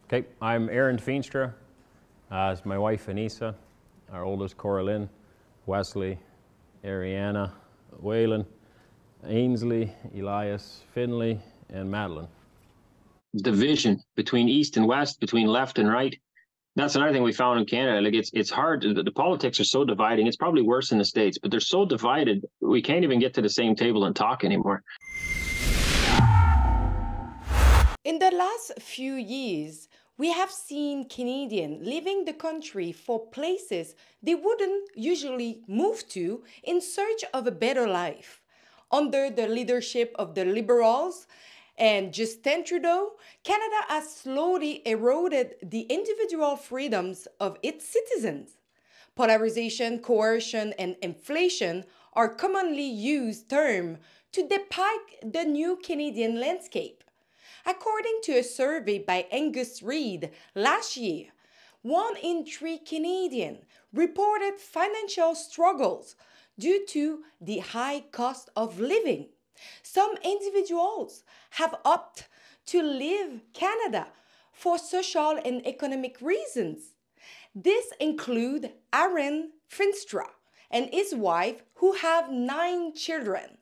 Okay, I'm Aaron Feenstra. It's my wife Anissa, our oldest Coraline, Wesley, Ariana, Waylon, Ainsley, Elias, Finley, and Madeline. Division between East and West, between left and right. That's another thing we found in Canada. Like it's hard. The politics are so dividing. It's probably worse in the States, but they're so divided, we can't even get to the same table and talk anymore. In the last few years, we have seen Canadians leaving the country for places they wouldn't usually move to in search of a better life. Under the leadership of the Liberals and Justin Trudeau, Canada has slowly eroded the individual freedoms of its citizens. Polarization, coercion, and inflation are commonly used terms to depict the new Canadian landscape. According to a survey by Angus Reid last year, 1 in 3 Canadians reported financial struggles due to the high cost of living. Some individuals have opted to leave Canada for social and economic reasons. This includes Aaron Feenstra and his wife, who have 9 children.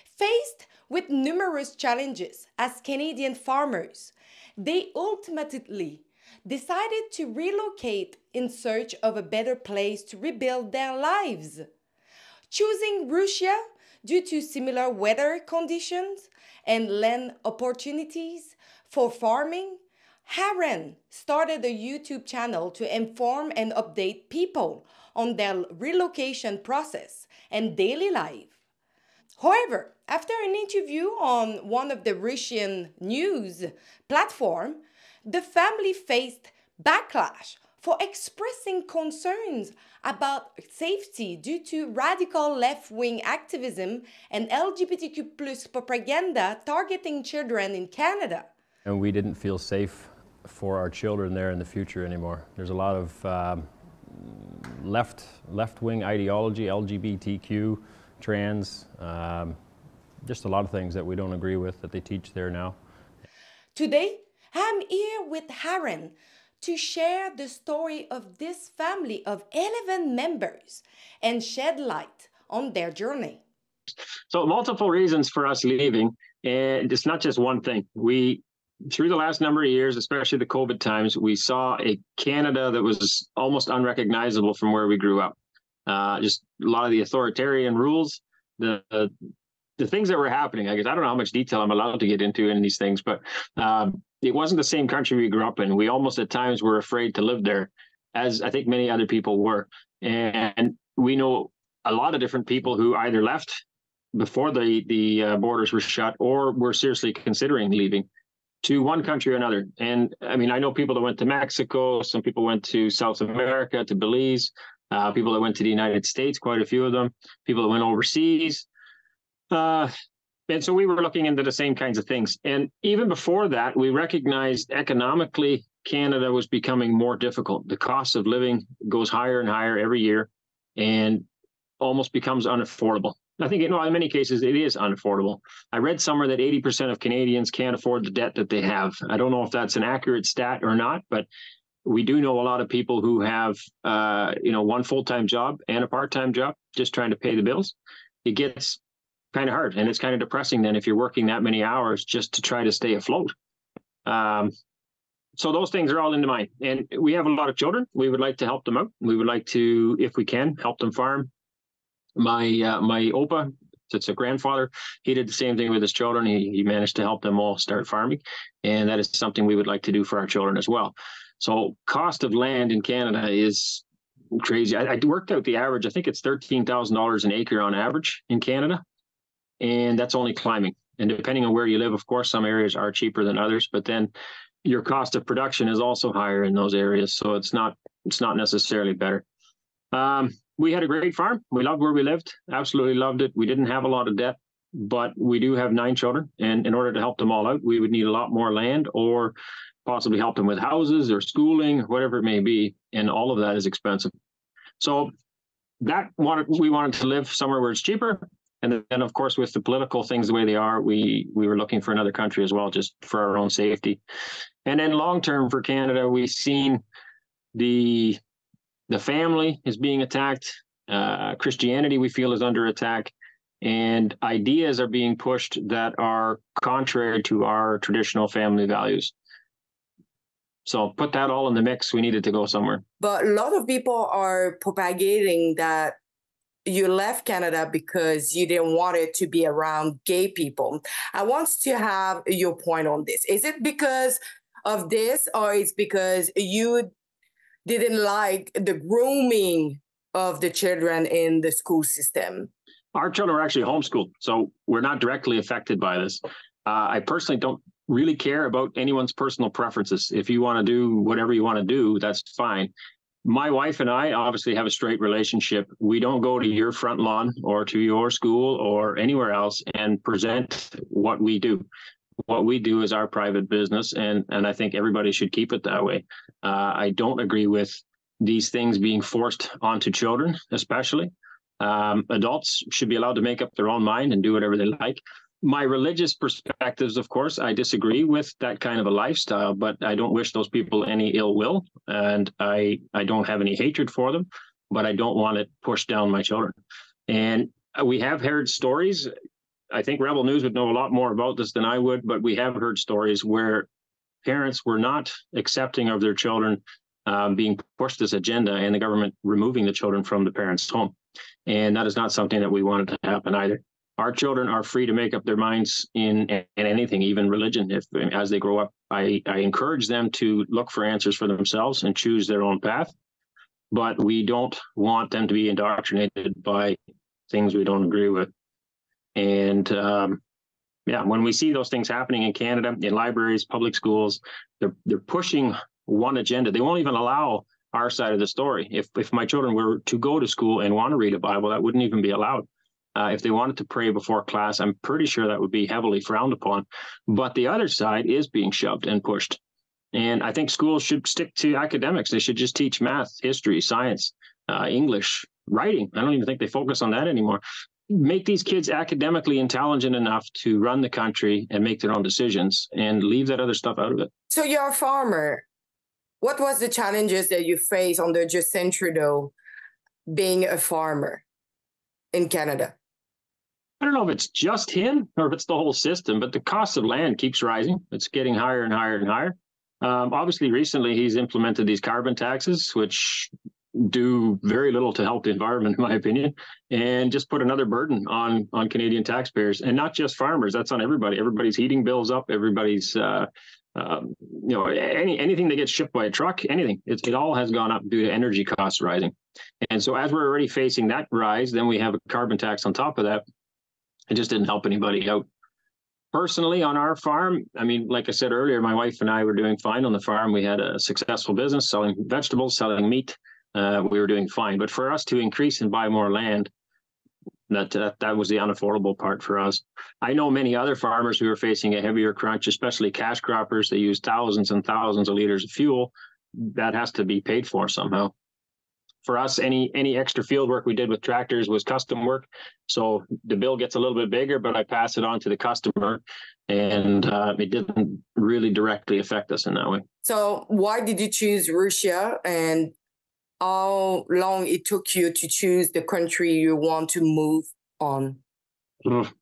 Faced with numerous challenges as Canadian farmers, they ultimately decided to relocate in search of a better place to rebuild their lives. Choosing Russia due to similar weather conditions and land opportunities for farming, Aaron started a YouTube channel to inform and update people on their relocation process and daily life. However, after an interview on one of the Russian news platforms, the family faced backlash for expressing concerns about safety due to radical left-wing activism and LGBTQ+ propaganda targeting children in Canada. And we didn't feel safe for our children there in the future anymore. There's a lot of left-wing ideology, LGBTQ, trans, just a lot of things that we don't agree with that they teach there now. Today, I'm here with Aaron to share the story of this family of 11 members and shed light on their journey. So multiple reasons for us leaving, and it's not just one thing. Through the last number of years, especially the COVID times, we saw a Canada that was almost unrecognizable from where we grew up. Just a lot of the authoritarian rules, the things that were happening. I guess I don't know how much detail I'm allowed to get into in these things, but it wasn't the same country we grew up in. We almost at times were afraid to live there, as I think many other people were. And we know a lot of different people who either left before the borders were shut or were seriously considering leaving to one country or another. And I mean, I know people that went to Mexico, some people went to South America, to Belize, people that went to the United States, quite a few of them, people that went overseas. And so we were looking into the same kinds of things. And even before that, we recognized economically Canada was becoming more difficult. The cost of living goes higher and higher every year and almost becomes unaffordable. I think, in many cases, it is unaffordable. I read somewhere that 80% of Canadians can't afford the debt that they have. I don't know if that's an accurate stat or not, but we do know a lot of people who have, one full-time job and a part-time job, just trying to pay the bills. It gets kind of hard, and it's kind of depressing then if you're working that many hours just to try to stay afloat. So those things are all into mind. And we have a lot of children. We would like to help them out. We would like to, if we can, help them farm. My Opa, it's a grandfather, he did the same thing with his children. He managed to help them all start farming. And that is something we would like to do for our children as well. So cost of land in Canada is crazy. I worked out the average. I think it's $13,000 an acre on average in Canada. And that's only climbing. And depending on where you live, of course, some areas are cheaper than others, but then your cost of production is also higher in those areas. So it's not necessarily better. We had a great farm. We loved where we lived. Absolutely loved it. We didn't have a lot of debt, but we do have 9 children. And in order to help them all out, we would need a lot more land or possibly help them with houses or schooling, whatever it may be. And all of that is expensive. So we wanted to live somewhere where it's cheaper And then, of course, with the political things the way they are, we were looking for another country as well, just for our own safety. And then long term for Canada, we've seen the family is being attacked. Christianity, we feel, is under attack. And ideas are being pushed that are contrary to our traditional family values. So put that all in the mix. We needed to go somewhere. But a lot of people are propagating that you left Canada because you didn't want it to be around gay people. I want to have your point on this. Is it because of this, or it's because you didn't like the grooming of the children in the school system? Our children are actually homeschooled, so we're not directly affected by this. I personally don't really care about anyone's personal preferences. If you want to do whatever you want to do, that's fine. My wife and I obviously have a straight relationship. We don't go to your front lawn or to your school or anywhere else and present what we do. What we do is our private business, and I think everybody should keep it that way. I don't agree with these things being forced onto children, especially. Adults should be allowed to make up their own mind and do whatever they like. My religious perspectives, of course, I disagree with that kind of a lifestyle, but I don't wish those people any ill will, and I don't have any hatred for them, but I don't want it pushed down my children. And we have heard stories. I think Rebel News would know a lot more about this than I would, but we have heard stories where parents were not accepting of their children being pushed this agenda and the government removing the children from the parents' home. And that is not something that we wanted to happen either. Our children are free to make up their minds in anything, even religion. If as they grow up, I encourage them to look for answers for themselves and choose their own path. But we don't want them to be indoctrinated by things we don't agree with. And when we see those things happening in Canada, in libraries, public schools, they're pushing one agenda. They won't even allow our side of the story. If my children were to go to school and want to read a Bible, that wouldn't even be allowed. If they wanted to pray before class, I'm pretty sure that would be heavily frowned upon. But the other side is being shoved and pushed. And I think schools should stick to academics. They should just teach math, history, science, English, writing. I don't even think they focus on that anymore. Make these kids academically intelligent enough to run the country and make their own decisions, and leave that other stuff out of it. So you're a farmer. What was the challenges that you faced under Justin Trudeau being a farmer in Canada? I don't know if it's just him or if it's the whole system, but the cost of land keeps rising. It's getting higher and higher and higher. Obviously, recently he's implemented these carbon taxes, which do very little to help the environment, in my opinion, and just put another burden on Canadian taxpayers, and not just farmers. That's on everybody. Everybody's heating bills up. Everybody's anything that gets shipped by a truck, anything. It all has gone up due to energy costs rising. And so as we're already facing that rise, then we have a carbon tax on top of that. It just didn't help anybody out. Personally, on our farm, I mean, like I said earlier, my wife and I were doing fine on the farm. We had a successful business selling vegetables, selling meat. We were doing fine. But for us to increase and buy more land, that was the unaffordable part for us. I know many other farmers who are facing a heavier crunch, especially cash croppers. They use thousands and thousands of liters of fuel. That has to be paid for somehow. For us, any extra field work we did with tractors was custom work. So the bill gets a little bit bigger, but I pass it on to the customer, and it didn't really directly affect us in that way. So why did you choose Russia, and how long it took you to choose the country you want to move on?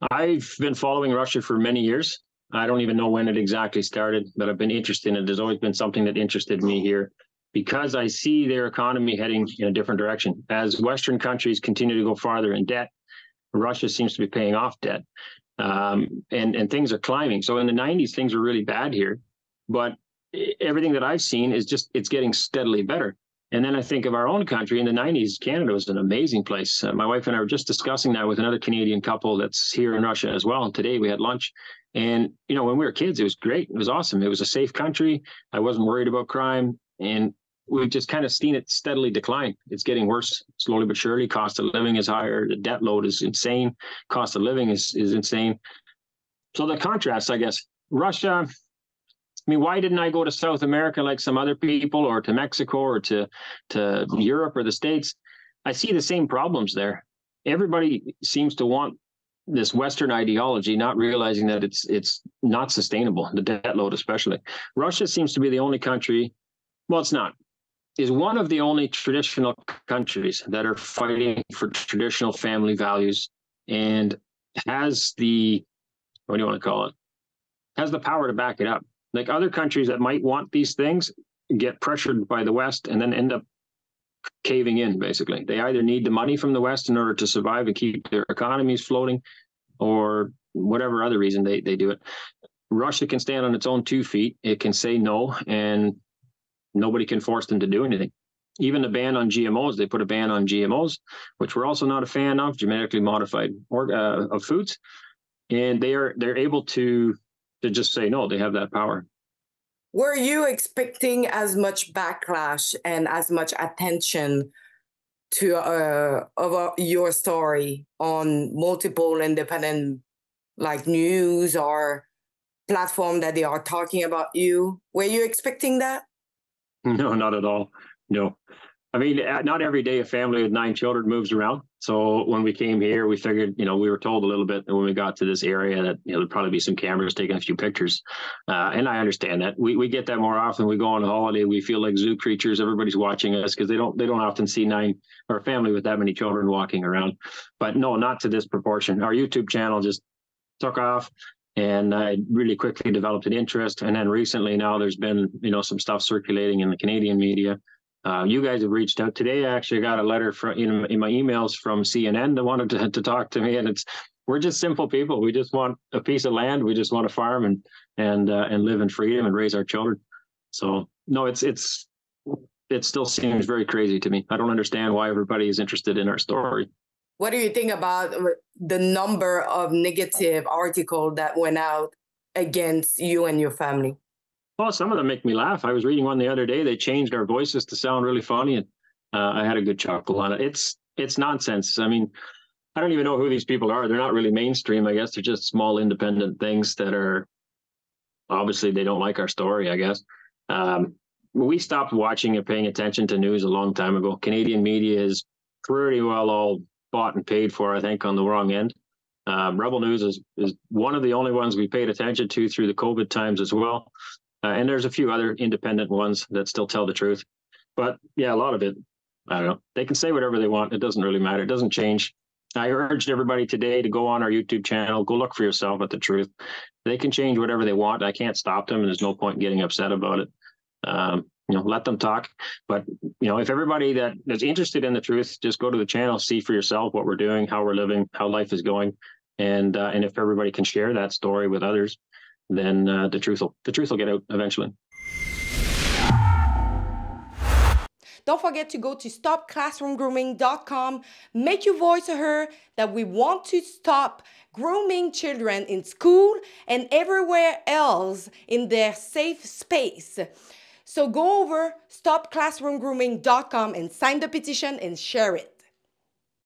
I've been following Russia for many years. I don't even know when it exactly started, but I've been interested in it. There's always been something that interested me here, because I see their economy heading in a different direction. As Western countries continue to go farther in debt, Russia seems to be paying off debt, and things are climbing. So in the 90s, things were really bad here, but everything that I've seen is just, it's getting steadily better. And then I think of our own country. In the 90s, Canada was an amazing place. My wife and I were just discussing that with another Canadian couple that's here in Russia as well. And today we had lunch. And, when we were kids, it was great. It was awesome. It was a safe country. I wasn't worried about crime. And we've just kind of seen it steadily decline. It's getting worse, slowly but surely. Cost of living is higher. The debt load is insane. Cost of living is insane. So the contrast, I guess, Russia. I mean, why didn't I go to South America like some other people, or to Mexico, or to Europe or the States? I see the same problems there. Everybody seems to want this Western ideology, not realizing that it's not sustainable, the debt load especially. Russia seems to be the only country, well, it's not, is one of the only traditional countries that are fighting for traditional family values and has the, what do you want to call it, has the power to back it up. Like other countries that might want these things get pressured by the West and then end up caving in, basically. They either need the money from the West in order to survive and keep their economies floating, or whatever other reason they do it. Russia can stand on its own 2 feet. It can say no, and nobody can force them to do anything. Even the ban on GMOs, they put a ban on GMOs, which we're also not a fan of, genetically modified of foods. And they're able to just say no. They have that power. Were you expecting as much backlash and as much attention to of your story on multiple independent like news or platform that they are talking about you? Were you expecting that? No, not at all. No. I mean, not every day a family with 9 children moves around. So when we came here, we figured, we were told a little bit when we got to this area that, there'd probably be some cameras taking a few pictures. And I understand that. We get that more often. We go on holiday. We feel like zoo creatures. Everybody's watching us because they don't often see 9 or a family with that many children walking around. But no, not to this proportion. Our YouTube channel just took off. And I really quickly developed an interest. And then recently now there's been, some stuff circulating in the Canadian media. You guys have reached out today. I actually got a letter from in my emails from CNN that wanted to talk to me, and we're just simple people. We just want a piece of land. We just want to farm and live in freedom and raise our children. So no, it still seems very crazy to me. I don't understand why everybody is interested in our story. What do you think about the number of negative articles that went out against you and your family? Well, some of them make me laugh. I was reading one the other day. They changed our voices to sound really funny, and I had a good chuckle on it. It's nonsense. I mean, I don't even know who these people are. They're not really mainstream, I guess. They're just small independent things that are, obviously, they don't like our story, I guess. We stopped watching and paying attention to news a long time ago. Canadian media is pretty well all bought and paid for, I think, on the wrong end. Rebel News is one of the only ones we paid attention to through the COVID times as well. And there's a few other independent ones that still tell the truth. But yeah, a lot of it, I don't know. They can say whatever they want. It doesn't really matter. It doesn't change. I urged everybody today to go on our YouTube channel, go look for yourself at the truth. They can change whatever they want. I can't stop them, and there's no point in getting upset about it. Let them talk. But, if everybody that's interested in the truth, just go to the channel, see for yourself what we're doing, how we're living, how life is going. And if everybody can share that story with others, then the truth will get out eventually. Don't forget to go to stopclassroomgrooming.com. Make your voice heard that we want to stop grooming children in school and everywhere else in their safe space. So go over stopclassroomgrooming.com and sign the petition and share it.